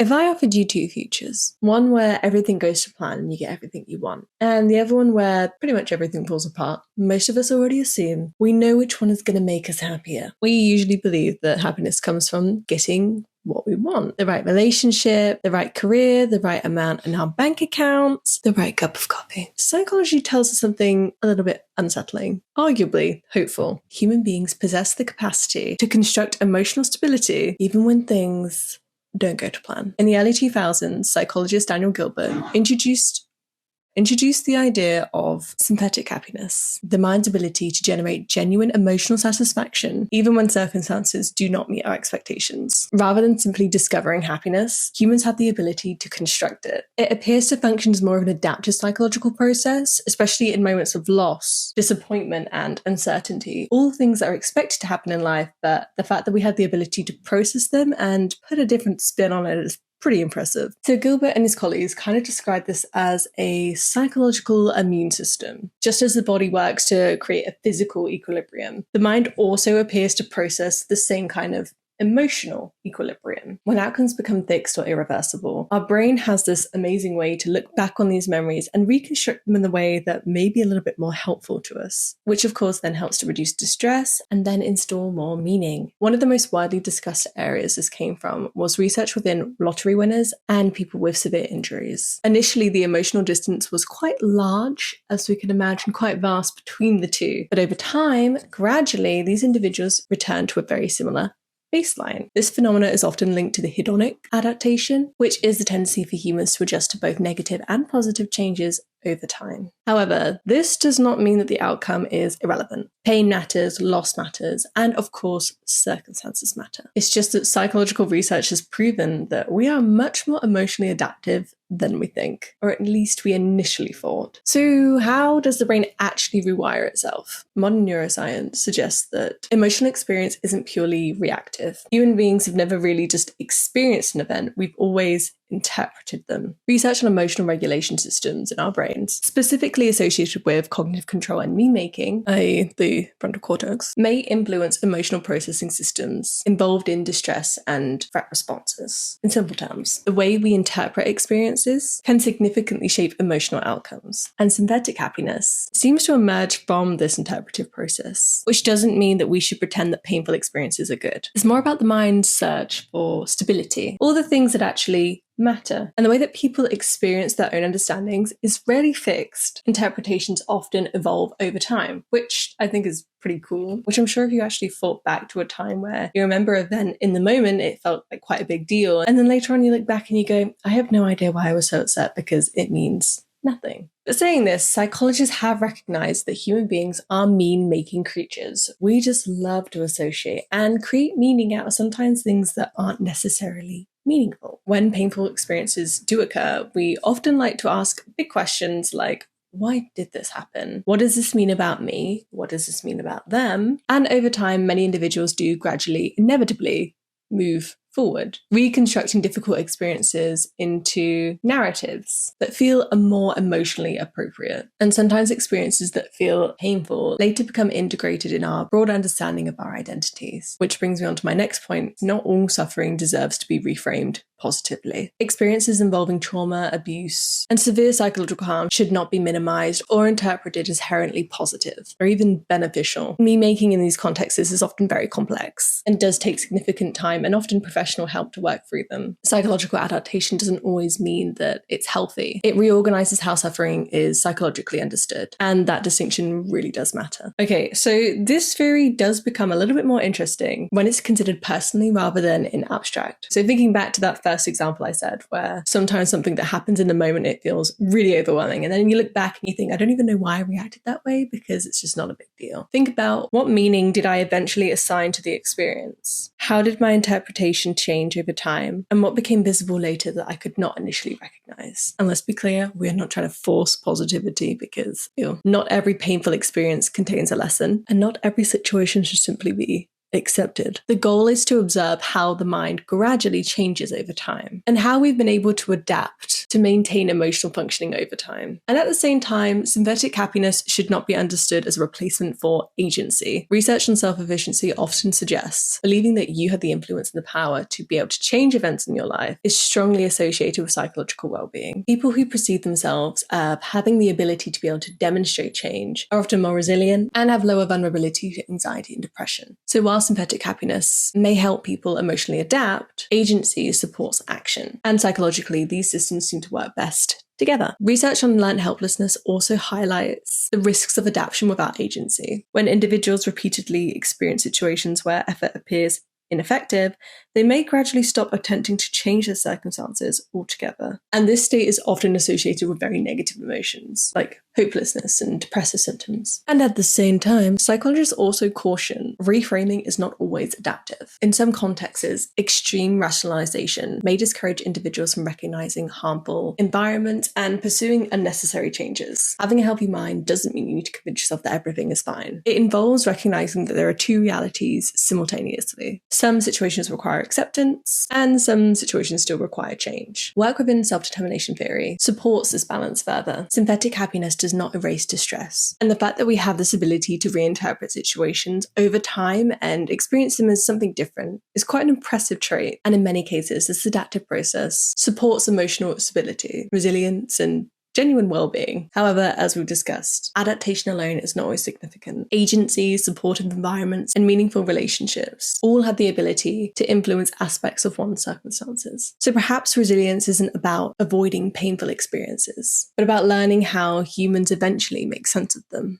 If I offered you two futures, one where everything goes to plan and you get everything you want, and the other one where pretty much everything falls apart, most of us already assume we know which one is going to make us happier. We usually believe that happiness comes from getting what we want. The right relationship, the right career, the right amount in our bank accounts, the right cup of coffee. Psychology tells us something a little bit unsettling, arguably hopeful. Human beings possess the capacity to construct emotional stability even when things don't go to plan. In the early 2000s, psychologist Daniel Gilbert introduced the idea of synthetic happiness, the mind's ability to generate genuine emotional satisfaction even when circumstances do not meet our expectations. Rather than simply discovering happiness, humans have the ability to construct it. It appears to function as more of an adaptive psychological process, especially in moments of loss, disappointment, and uncertainty. All things that are expected to happen in life, but the fact that we have the ability to process them and put a different spin on it is pretty impressive. So Gilbert and his colleagues kind of described this as a psychological immune system. Just as the body works to create a physical equilibrium, the mind also appears to process the same kind of emotional equilibrium. When outcomes become fixed or irreversible, our brain has this amazing way to look back on these memories and reconstruct them in a way that may be a little bit more helpful to us, which of course then helps to reduce distress and then install more meaning. One of the most widely discussed areas this came from was research within lottery winners and people with severe injuries. Initially, the emotional distance was quite large, as we can imagine, quite vast between the two, but over time, gradually, these individuals returned to a very similar baseline. This phenomena is often linked to the hedonic adaptation, which is the tendency for humans to adjust to both negative and positive changes over time. However, this does not mean that the outcome is irrelevant. Pain matters, loss matters, and of course, circumstances matter. It's just that psychological research has proven that we are much more emotionally adaptive than we think, or at least we initially thought. So how does the brain actually rewire itself? Modern neuroscience suggests that emotional experience isn't purely reactive. Human beings have never really just experienced an event, we've always interpreted them. Research on emotional regulation systems in our brains, specifically associated with cognitive control and mean-making, i.e. the frontal cortex, may influence emotional processing systems involved in distress and threat responses. In simple terms, the way we interpret experiences can significantly shape emotional outcomes, and synthetic happiness seems to emerge from this interpretive process, which doesn't mean that we should pretend that painful experiences are good. It's more about the mind's search for stability, all the things that actually matter. And the way that people experience their own understandings is rarely fixed. Interpretations often evolve over time, which I think is pretty cool, which I'm sure if you actually thought back to a time where you remember an event in the moment, it felt like quite a big deal. And then later on you look back and you go, I have no idea why I was so upset because it means nothing. But saying this, psychologists have recognized that human beings are meaning-making creatures. We just love to associate and create meaning out of sometimes things that aren't necessarily meaningful. When painful experiences do occur, we often like to ask big questions like, why did this happen? What does this mean about me? What does this mean about them? And over time, many individuals do gradually, inevitably move forward, reconstructing difficult experiences into narratives that feel more emotionally appropriate. And sometimes experiences that feel painful later become integrated in our broad understanding of our identities. Which brings me on to my next point. Not all suffering deserves to be reframed positively. Experiences involving trauma, abuse, and severe psychological harm should not be minimized or interpreted as inherently positive or even beneficial. Me-making in these contexts is often very complex and does take significant time and often professional help to work through them. Psychological adaptation doesn't always mean that it's healthy. It reorganizes how suffering is psychologically understood, and that distinction really does matter. Okay, so this theory does become a little bit more interesting when it's considered personally rather than in abstract. So thinking back to that first example I said, where sometimes something that happens in the moment, it feels really overwhelming. And then you look back and you think, I don't even know why I reacted that way because it's just not a big deal. Think about what meaning did I eventually assign to the experience? How did my interpretation change over time? And what became visible later that I could not initially recognize? And let's be clear, we're not trying to force positivity because not every painful experience contains a lesson and not every situation should simply be accepted. The goal is to observe how the mind gradually changes over time and how we've been able to adapt to maintain emotional functioning over time. And at the same time, synthetic happiness should not be understood as a replacement for agency. Research on self-efficiency often suggests believing that you have the influence and the power to be able to change events in your life is strongly associated with psychological well-being. People who perceive themselves as having the ability to be able to demonstrate change are often more resilient and have lower vulnerability to anxiety and depression. So while synthetic happiness may help people emotionally adapt, agency supports action. And psychologically, these systems seem to work best together. Research on learned helplessness also highlights the risks of adaptation without agency. When individuals repeatedly experience situations where effort appears ineffective, they may gradually stop attempting to change their circumstances altogether. And this state is often associated with very negative emotions, like hopelessness and depressive symptoms. And at the same time, psychologists also caution reframing is not always adaptive. In some contexts, extreme rationalization may discourage individuals from recognizing harmful environments and pursuing unnecessary changes. Having a healthy mind doesn't mean you need to convince yourself that everything is fine. It involves recognizing that there are two realities simultaneously. Some situations require acceptance, and some situations still require change. Work within self-determination theory supports this balance further. Synthetic happiness does not erase distress, and the fact that we have this ability to reinterpret situations over time and experience them as something different is quite an impressive trait, and in many cases, this adaptive process supports emotional stability, resilience, and genuine well-being. However, as we've discussed, adaptation alone is not always significant. Agency, supportive environments, and meaningful relationships all have the ability to influence aspects of one's circumstances. So perhaps resilience isn't about avoiding painful experiences, but about learning how humans eventually make sense of them.